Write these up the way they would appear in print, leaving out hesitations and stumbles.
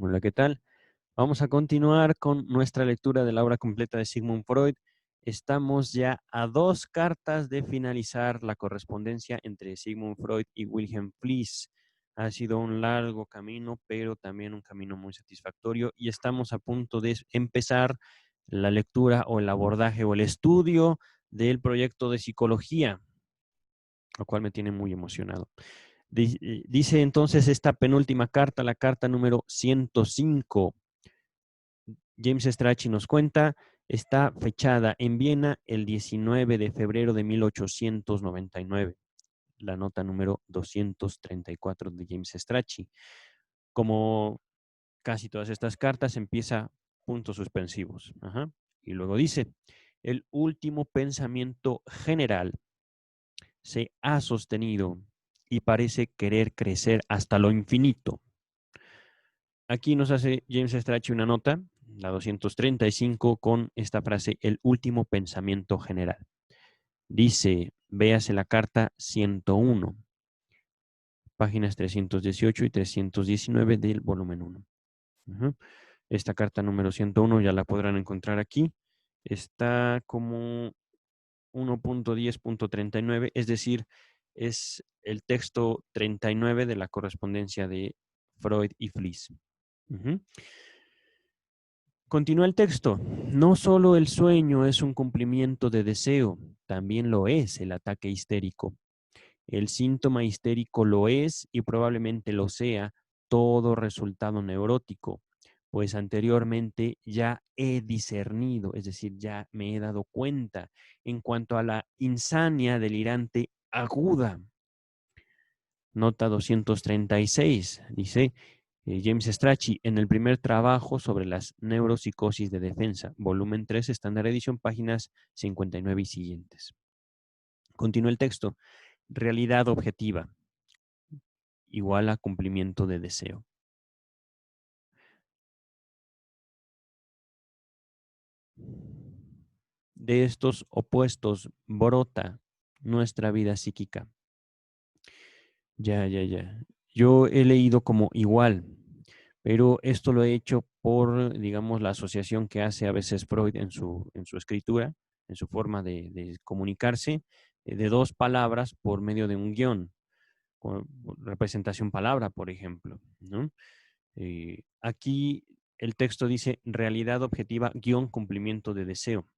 Hola, ¿qué tal? Vamos a continuar con nuestra lectura de la obra completa de Sigmund Freud. Estamos ya a 2 cartas de finalizar la correspondencia entre Sigmund Freud y Wilhelm Fliess. Ha sido un largo camino, pero también un camino muy satisfactorio y estamos a punto de empezar la lectura o el abordaje o el estudio del proyecto de psicología, lo cual me tiene muy emocionado. Dice entonces esta penúltima carta, la carta número 105. James Strachey nos cuenta, está fechada en Viena el 19 de febrero de 1899, la nota número 234 de James Strachey. Como casi todas estas cartas, empieza puntos suspensivos. Ajá. Y luego dice, el último pensamiento general se ha sostenido y parece querer crecer hasta lo infinito. Aquí nos hace James Strachey una nota, la 235, con esta frase, el último pensamiento general. Dice, véase la carta 101, páginas 318 y 319 del volumen 1. Esta carta número 101 ya la podrán encontrar aquí. Está como 1.10.39, es decir, es el texto 39 de la correspondencia de Freud y Fliess. Continúa el texto. No solo el sueño es un cumplimiento de deseo, también lo es el ataque histérico. El síntoma histérico lo es y probablemente lo sea todo resultado neurótico, pues anteriormente ya he discernido, es decir, ya me he dado cuenta en cuanto a la insania delirante aguda. Nota 236, dice James Strachey, en el primer trabajo sobre las neuropsicosis de defensa, volumen 3, estándar edición, páginas 59 y siguientes. Continúa el texto. Realidad objetiva igual a cumplimiento de deseo. De estos opuestos brota nuestra vida psíquica. Ya. Yo he leído como igual, pero esto lo he hecho por, digamos, la asociación que hace a veces Freud en su escritura, en su forma de comunicarse, de 2 palabras por medio de un guión, con representación palabra, por ejemplo, ¿no? Aquí el texto dice realidad objetiva guión cumplimiento de deseo.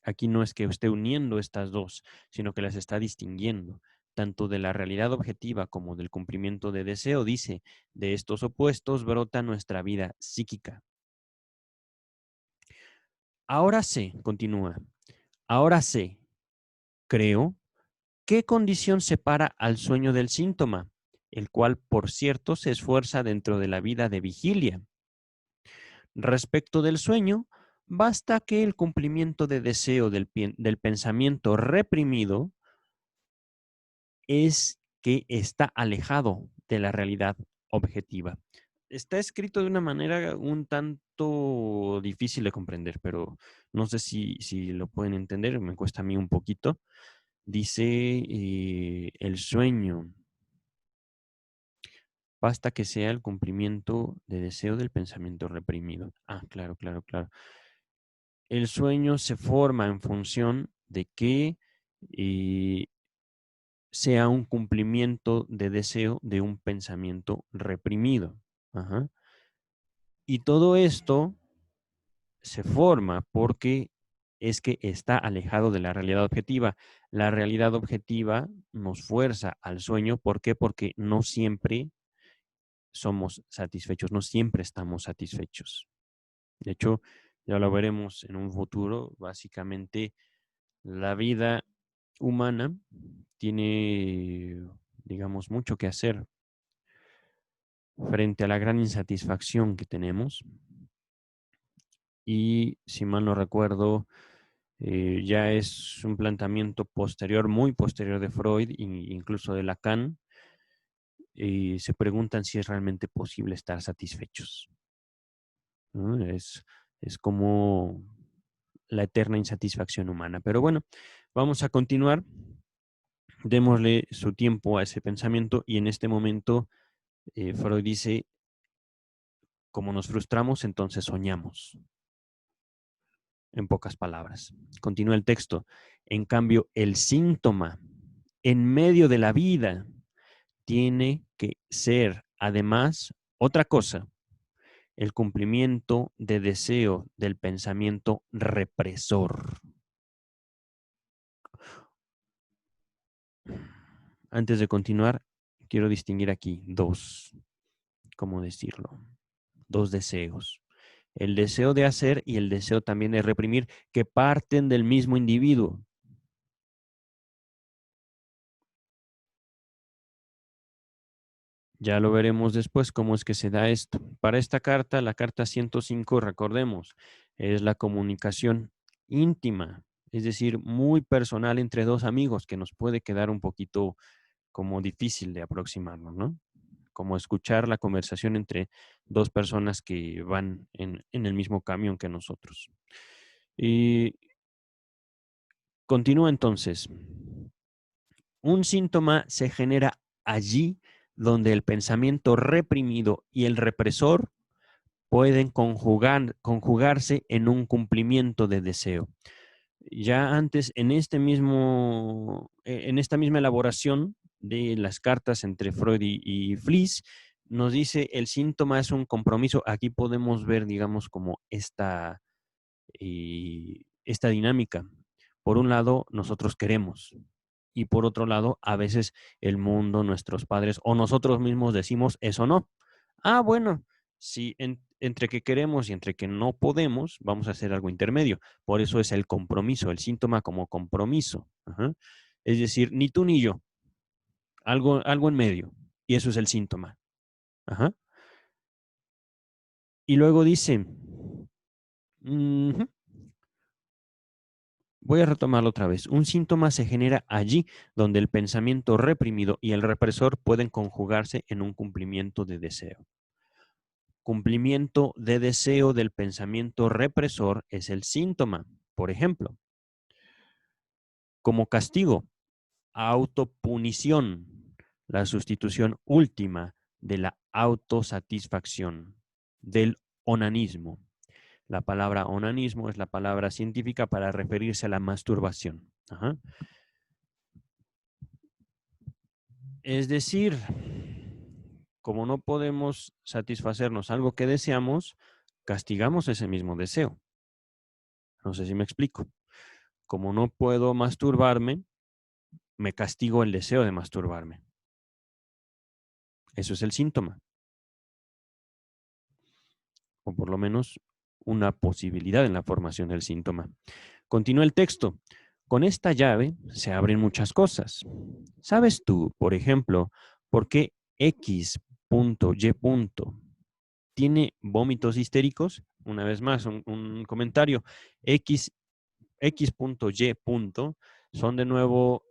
Aquí no es que esté uniendo estas dos, sino que las está distinguiendo. Tanto de la realidad objetiva como del cumplimiento de deseo, dice, de estos opuestos brota nuestra vida psíquica. Ahora sé, continúa, ahora sé, creo, qué condición separa al sueño del síntoma, el cual, por cierto, se esfuerza dentro de la vida de vigilia. Respecto del sueño, basta que el cumplimiento de deseo del pensamiento reprimido es que está alejado de la realidad objetiva. Está escrito de una manera un tanto difícil de comprender, pero no sé si lo pueden entender, me cuesta a mí un poquito. Dice el sueño, basta que sea el cumplimiento de deseo del pensamiento reprimido. Ah, claro. El sueño se forma en función de que eh, sea un cumplimiento de deseo de un pensamiento reprimido. Ajá. Y todo esto se forma porque es que está alejado de la realidad objetiva. La realidad objetiva nos fuerza al sueño. ¿Por qué? Porque no siempre somos satisfechos, no siempre estamos satisfechos. De hecho, ya lo veremos en un futuro, básicamente la vida humana tiene, digamos, mucho que hacer frente a la gran insatisfacción que tenemos. Y si mal no recuerdo, ya es un planteamiento posterior, muy posterior de Freud e incluso de Lacan, y se preguntan si es realmente posible estar satisfechos, ¿no? Es como la eterna insatisfacción humana. Pero bueno, vamos a continuar. Démosle su tiempo a ese pensamiento y en este momento Freud dice, Como nos frustramos, entonces soñamos. En pocas palabras. Continúa el texto. En cambio, el síntoma en medio de la vida tiene que ser, además, otra cosa, el cumplimiento de deseo del pensamiento represor. Antes de continuar, quiero distinguir aquí dos, ¿cómo decirlo? Dos deseos. El deseo de hacer y el deseo también de reprimir, que parten del mismo individuo. Ya lo veremos después cómo es que se da esto. Para esta carta, la carta 105, recordemos, es la comunicación íntima, es decir, muy personal entre dos amigos, que nos puede quedar un poquito como difícil de aproximarnos, ¿no? Como escuchar la conversación entre dos personas que van en el mismo camión que nosotros. Y continúa entonces. Un síntoma se genera allí donde el pensamiento reprimido y el represor pueden conjugarse en un cumplimiento de deseo. Ya antes, en esta misma elaboración de las cartas entre Freud y Fliess, nos dice el síntoma es un compromiso. Aquí podemos ver, digamos, como esta dinámica. Por un lado, nosotros queremos, y por otro lado, a veces el mundo, nuestros padres o nosotros mismos decimos eso no. Ah, bueno, si entre que queremos y entre que no podemos, vamos a hacer algo intermedio. Por eso es el compromiso, el síntoma como compromiso. Ajá. Es decir, ni tú ni yo, algo en medio. Y eso es el síntoma. Ajá. Y luego dice, ujú, voy a retomarlo otra vez. Un síntoma se genera allí donde el pensamiento reprimido y el represor pueden conjugarse en un cumplimiento de deseo. Cumplimiento de deseo del pensamiento represor es el síntoma. Por ejemplo, como castigo, autopunición, la sustitución última de la autosatisfacción, del onanismo. La palabra onanismo es la palabra científica para referirse a la masturbación. Ajá. Es decir, como no podemos satisfacernos algo que deseamos, castigamos ese mismo deseo. No sé si me explico. Como no puedo masturbarme, me castigo el deseo de masturbarme. Eso es el síntoma, o por lo menos una posibilidad en la formación del síntoma. Continúa el texto. Con esta llave se abren muchas cosas. ¿Sabes tú, por ejemplo, por qué X.Y. tiene vómitos histéricos? Una vez más, un comentario. X.Y. son de nuevo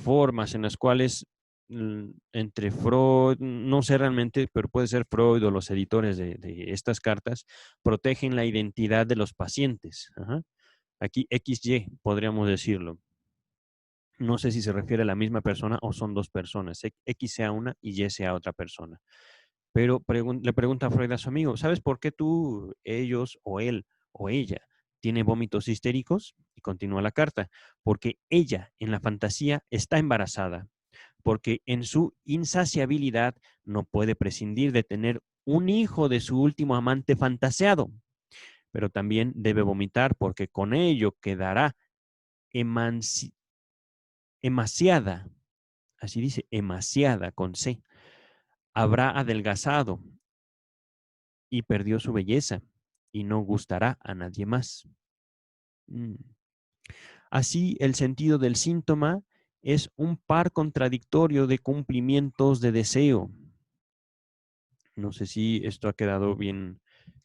formas en las cuales entre Freud, no sé realmente, pero puede ser Freud o los editores de estas cartas, protegen la identidad de los pacientes. Ajá. Aquí XY, podríamos decirlo. No sé si se refiere a la misma persona o son dos personas. X sea una y Y sea otra persona. Pero le pregunta a Freud a su amigo, ¿sabes por qué tú, ellos o él o ella tiene vómitos histéricos? Y continúa la carta, porque ella en la fantasía está embarazada, porque en su insaciabilidad no puede prescindir de tener un hijo de su último amante fantaseado, pero también debe vomitar porque con ello quedará emaciada, así dice, emaciada con C, habrá adelgazado y perdió su belleza y no gustará a nadie más. Mm. Así, el sentido del síntoma es un par contradictorio de cumplimientos de deseo. No sé si esto ha quedado bien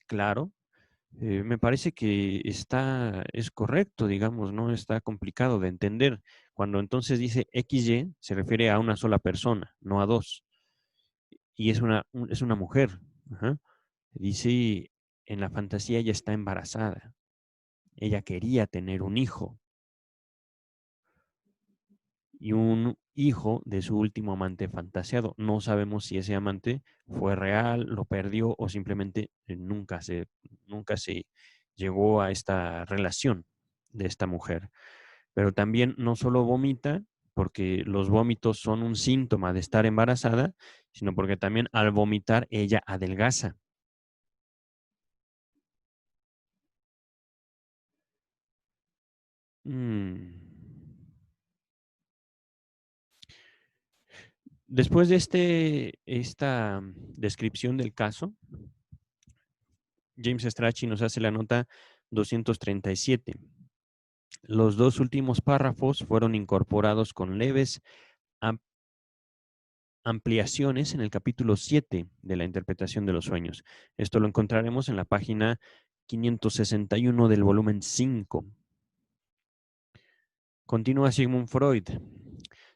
claro. Me parece que es correcto, digamos, no está complicado de entender. Cuando entonces dice XY, se refiere a una sola persona, no a dos. Y es una mujer. Ajá. Dice, en la fantasía ella está embarazada. Ella quería tener un hijo. Y hijo de su último amante fantasiado. No sabemos si ese amante fue real, lo perdió o simplemente nunca se llegó a esta relación de esta mujer. Pero también no solo vomita, porque los vómitos son un síntoma de estar embarazada, sino porque también al vomitar ella adelgaza. Mm. Después de esta descripción del caso, James Strachey nos hace la nota 237. Los dos últimos párrafos fueron incorporados con leves am- ampliaciones en el capítulo 7 de la interpretación de los sueños. Esto lo encontraremos en la página 561 del volumen 5. Continúa Sigmund Freud.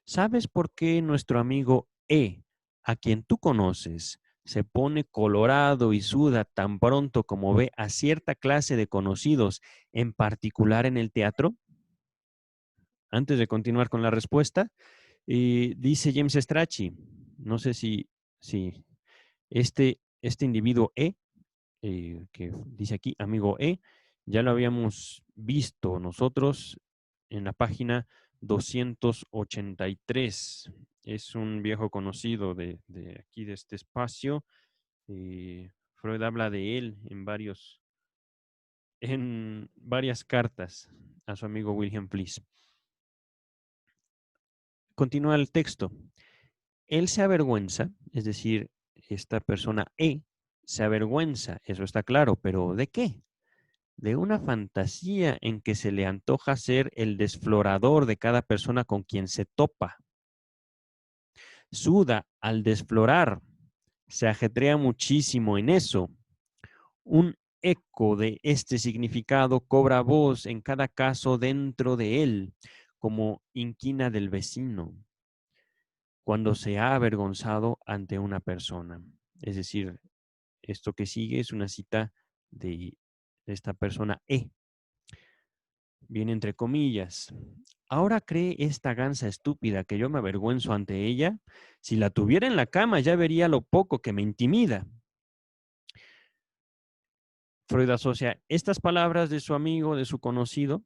¿Sabes por qué nuestro amigo E, a quien tú conoces, se pone colorado y suda tan pronto como ve a cierta clase de conocidos, en particular en el teatro? Antes de continuar con la respuesta, dice James Strachey, no sé si este individuo E, que dice aquí, amigo E, ya lo habíamos visto nosotros en la página 283. Es un viejo conocido de aquí, de este espacio. Freud habla de él en varias cartas a su amigo William Fliess. Continúa el texto. Él se avergüenza, es decir, esta persona E se avergüenza, eso está claro, pero ¿de qué? De una fantasía en que se le antoja ser el desflorador de cada persona con quien se topa. Suda al desflorar, se ajetrea muchísimo en eso. Un eco de este significado cobra voz en cada caso dentro de él, como inquina del vecino, cuando se ha avergonzado ante una persona. Es decir, esto que sigue es una cita de esta persona E. Viene entre comillas. ¿Ahora cree esta gansa estúpida que yo me avergüenzo ante ella? Si la tuviera en la cama ya vería lo poco que me intimida. Freud asocia estas palabras de su amigo, de su conocido,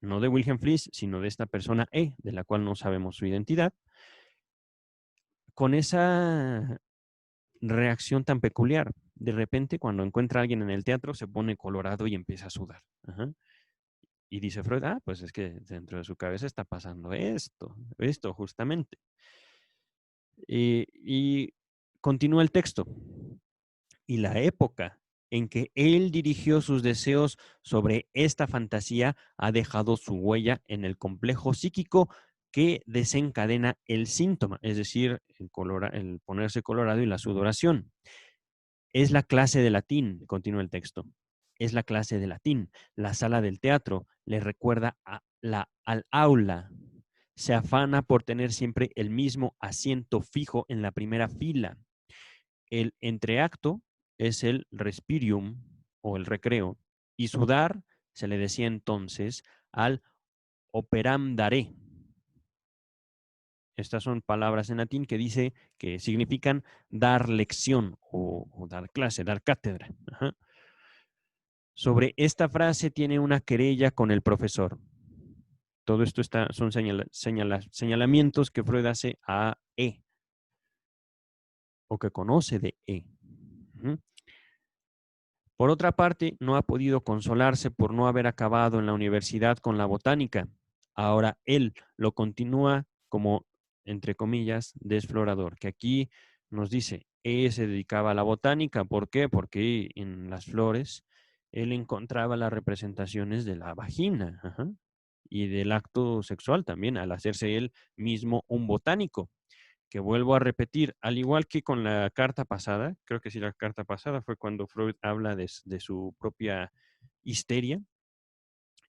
no de Wilhelm Fliess, sino de esta persona E, de la cual no sabemos su identidad, con esa reacción tan peculiar. De repente, cuando encuentra a alguien en el teatro, se pone colorado y empieza a sudar. Ajá. Y dice Freud, pues es que dentro de su cabeza está pasando esto justamente. Y continúa el texto. Y la época en que él dirigió sus deseos sobre esta fantasía ha dejado su huella en el complejo psíquico que desencadena el síntoma, es decir, el ponerse colorado y la sudoración. Es la clase de latín, continúa el texto. Es la clase de latín. La sala del teatro le recuerda al aula. Se afana por tener siempre el mismo asiento fijo en la primera fila. El entreacto es el respirium o el recreo. Y sudar se le decía entonces al operandare. Estas son palabras en latín que significan dar lección o dar clase, dar cátedra. Ajá. Sobre esta frase tiene una querella con el profesor. Todo esto son señalamientos que Freud hace a E o que conoce de E. Ujú. Por otra parte, no ha podido consolarse por no haber acabado en la universidad con la botánica. Ahora él lo continúa como, entre comillas, desflorador, que aquí nos dice, se dedicaba a la botánica. ¿Por qué? Porque en las flores él encontraba las representaciones de la vagina, ajá, y del acto sexual también, al hacerse él mismo un botánico, que vuelvo a repetir, al igual que con la carta pasada, creo que sí, la carta pasada fue cuando Freud habla de su propia histeria.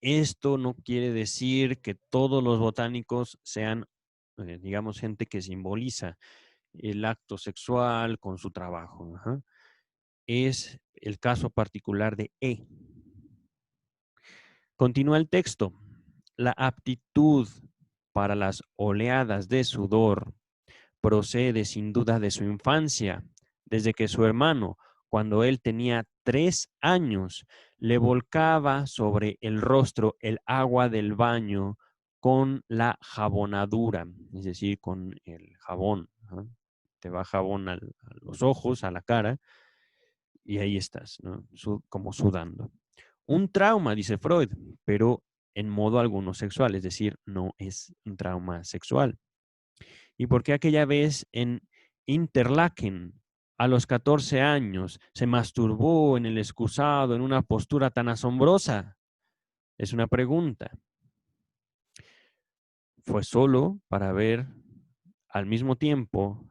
Esto no quiere decir que todos los botánicos sean, digamos, gente que simboliza el acto sexual con su trabajo. Ajá. Es el caso particular de E. Continúa el texto. La aptitud para las oleadas de sudor procede sin duda de su infancia, desde que su hermano, cuando él tenía 3 años, le volcaba sobre el rostro el agua del baño con la jabonadura, es decir, con el jabón. ¿No? Te va jabón a los ojos, a la cara, y ahí estás, ¿no? Como sudando. Un trauma, dice Freud, pero en modo alguno sexual, es decir, no es un trauma sexual. ¿Y por qué aquella vez en Interlaken, a los 14 años, se masturbó en el excusado en una postura tan asombrosa? Es una pregunta. Fue solo para ver al mismo tiempo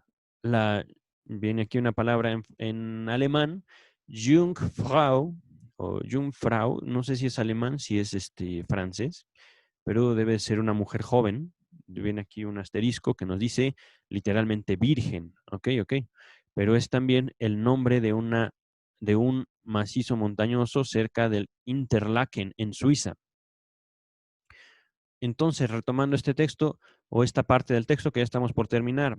viene aquí una palabra en alemán, Jungfrau, o Jungfrau, no sé si es alemán, si es francés, pero debe ser una mujer joven. Viene aquí un asterisco que nos dice literalmente virgen, ok. Pero es también el nombre de un macizo montañoso cerca del Interlaken, en Suiza. Entonces, retomando este texto o esta parte del texto que ya estamos por terminar,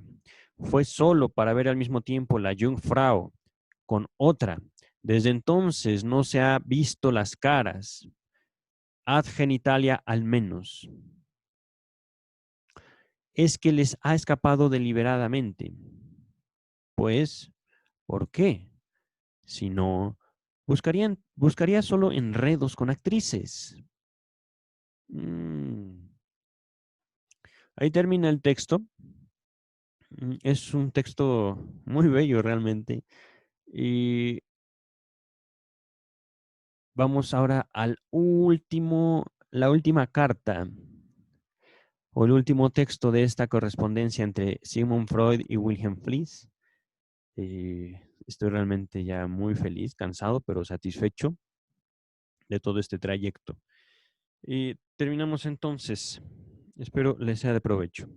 fue solo para ver al mismo tiempo la Jungfrau con otra. Desde entonces no se ha visto las caras, ad genitalia al menos. Es que les ha escapado deliberadamente. Pues, ¿por qué? Si no, buscaría solo enredos con actrices. Mm. Ahí termina el texto. Es un texto muy bello realmente. Y vamos ahora la última carta o el último texto de esta correspondencia entre Sigmund Freud y Wilhelm Fliess. Estoy realmente ya muy feliz, cansado, pero satisfecho de todo este trayecto. Y terminamos entonces. Espero les sea de provecho.